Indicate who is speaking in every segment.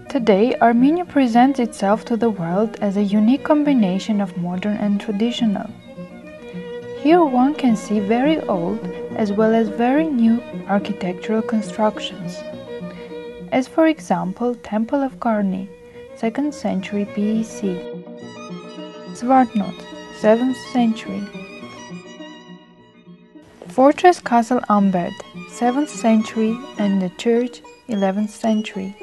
Speaker 1: Today, Armenia presents itself to the world as a unique combination of modern and traditional. Here one can see very old as well as very new architectural constructions, as for example Temple of Karni, 2nd century BC, Svartnot, 7th century, Fortress Castle Ambert, 7th century, and the church, 11th century.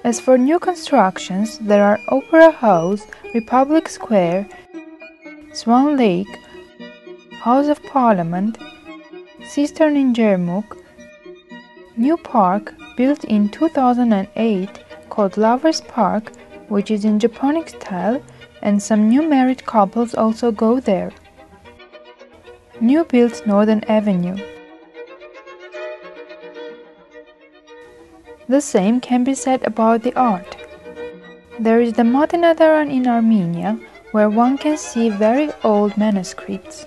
Speaker 1: As for new constructions, there are Opera House, Republic Square, Swan Lake, House of Parliament, Cistern in Jermuk, new park built in 2008 called Lovers Park, which is in Japonic style, and some new married couples also go there. New built Northern Avenue. The same can be said about the art. There is the Matenadaran in Armenia, where one can see very old manuscripts.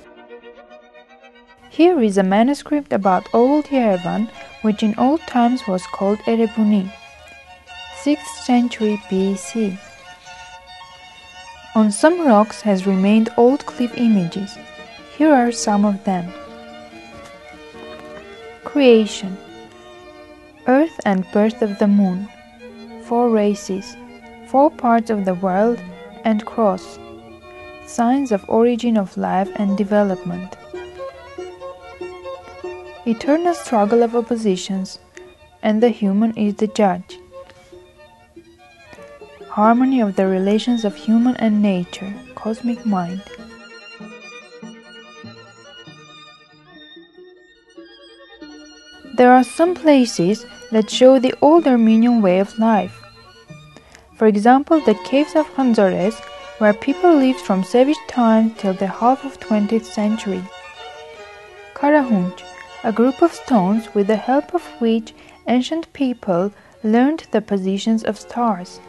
Speaker 1: Here is a manuscript about old Yerevan, which in old times was called Erebuni, 6th century BC. On some rocks has remained old cliff images. Here are some of them. Creation. Earth and birth of the moon, 4 races, 4 parts of the world, and cross, signs of origin of life and development. Eternal struggle of oppositions, and the human is the judge. Harmony of the relations of human and nature, cosmic mind. There are some places that show the old Armenian way of life. For example, the caves of Khanzoresk, where people lived from savage times till the half of 20th century. Karahunch, a group of stones with the help of which ancient people learned the positions of stars.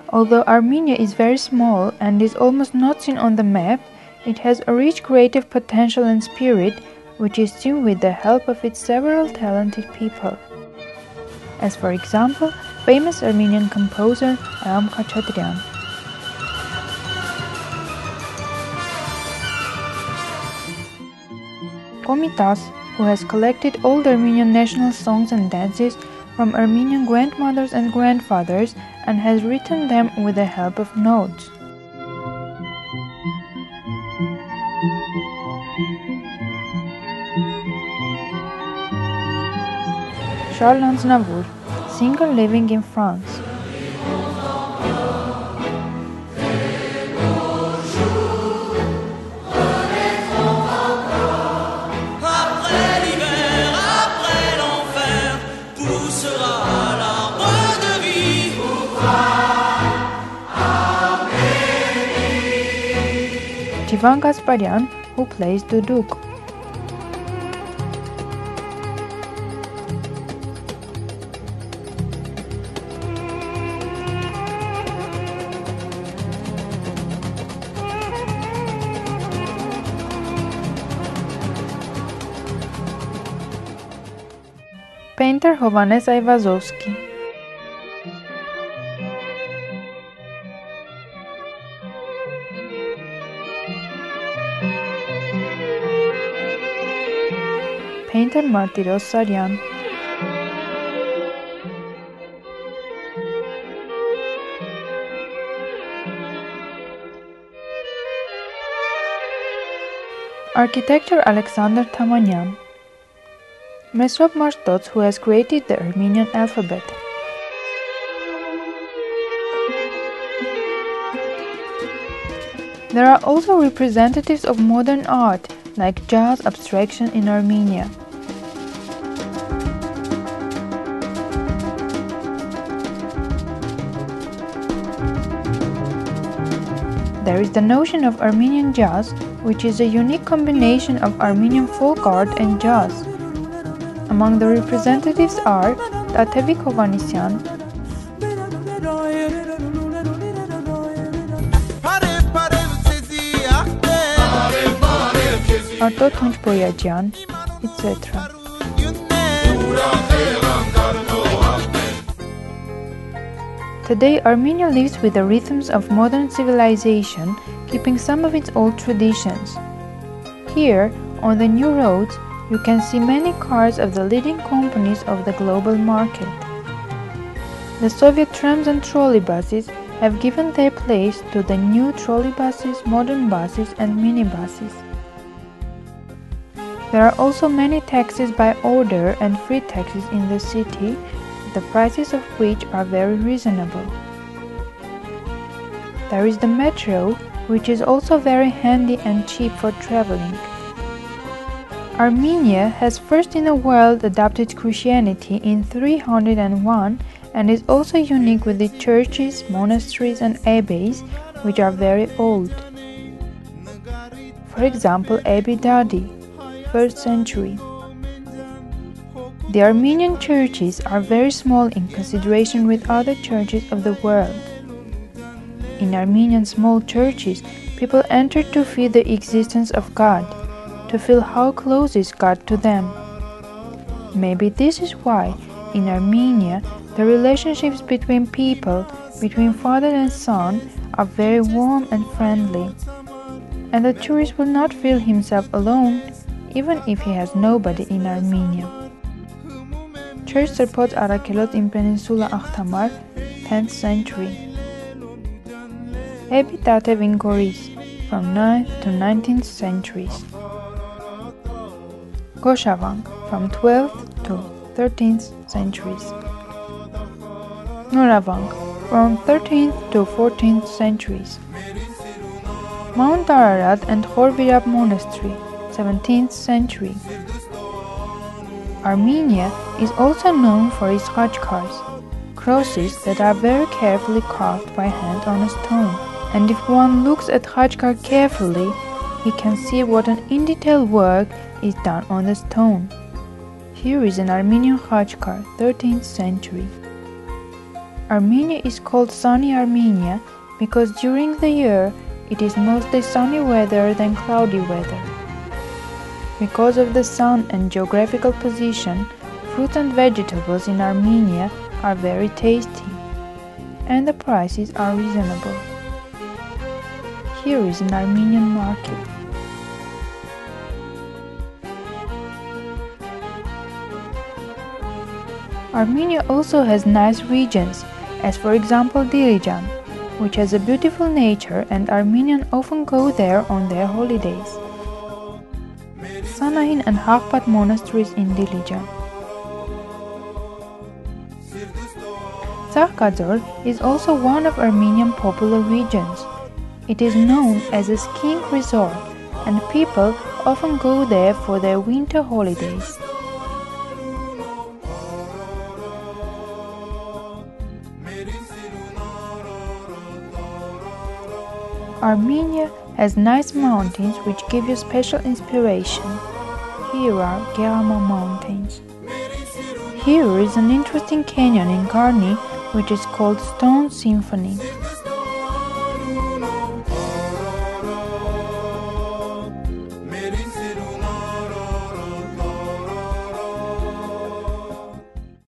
Speaker 1: Although Armenia is very small and is almost not seen on the map, it has a rich creative potential and spirit, which is seen with the help of its several talented people. As for example, famous Armenian composer Aram Khachaturian. Komitas, who has collected old Armenian national songs and dances from Armenian grandmothers and grandfathers and has written them with the help of notes. Charles Aznavour, singer living in France. Ivan Gasparian, who plays Duduk. Painter Hovannes Ayvazovsky. Painter Martiros Saryan. Architecture Alexander Tamanyan. Mesrop Mashtots, who has created the Armenian alphabet. There are also representatives of modern art, like jazz abstraction in Armenia. There is the notion of Armenian jazz, which is a unique combination of Armenian folk art and jazz. Among the representatives are Tatevi Kovanesyan, Arto Tunç Boyacan, etc. Today, Armenia lives with the rhythms of modern civilization, keeping some of its old traditions. Here, on the new roads, you can see many cars of the leading companies of the global market. The Soviet trams and trolleybuses have given their place to the new trolleybuses, modern buses, and minibuses. There are also many taxis by order and free taxis in the city, the prices of which are very reasonable. There is the metro, which is also very handy and cheap for traveling. Armenia has first in the world adopted Christianity in 301 and is also unique with the churches, monasteries and abbeys, which are very old. For example, Abbey Dadi, 1st century. The Armenian churches are very small in consideration with other churches of the world. In Armenian small churches, people enter to feel the existence of God, to feel how close is God to them. Maybe this is why, in Armenia, the relationships between people, between father and son, are very warm and friendly. And the tourist will not feel himself alone, even if he has nobody in Armenia. Church supports Arakelot in Peninsula Akhtamar, 10th century. Abbey Tatev in Goris, from 9th to 19th centuries. Goshavang, from 12th to 13th centuries. Nuravang, from 13th to 14th centuries. Mount Ararat and Khorvirab Monastery, 17th century. Armenia is also known for its khachkars, crosses that are very carefully carved by hand on a stone. And if one looks at khachkar carefully, he can see what an in-detail work is done on the stone. Here is an Armenian khachkar, 13th century. Armenia is called sunny Armenia because during the year it is mostly sunny weather than cloudy weather. Because of the sun and geographical position, fruits and vegetables in Armenia are very tasty, and the prices are reasonable. Here is an Armenian market. Armenia also has nice regions, as for example Dilijan, which has a beautiful nature and Armenians often go there on their holidays. Sanahin and Hakhpat monasteries in Dilijan. Zarkazor is also one of Armenian popular regions. It is known as a skiing resort and people often go there for their winter holidays. Armenia has nice mountains which give you special inspiration. Here are Gerama Mountains. Here is an interesting canyon in Garni which is called Stone Symphony.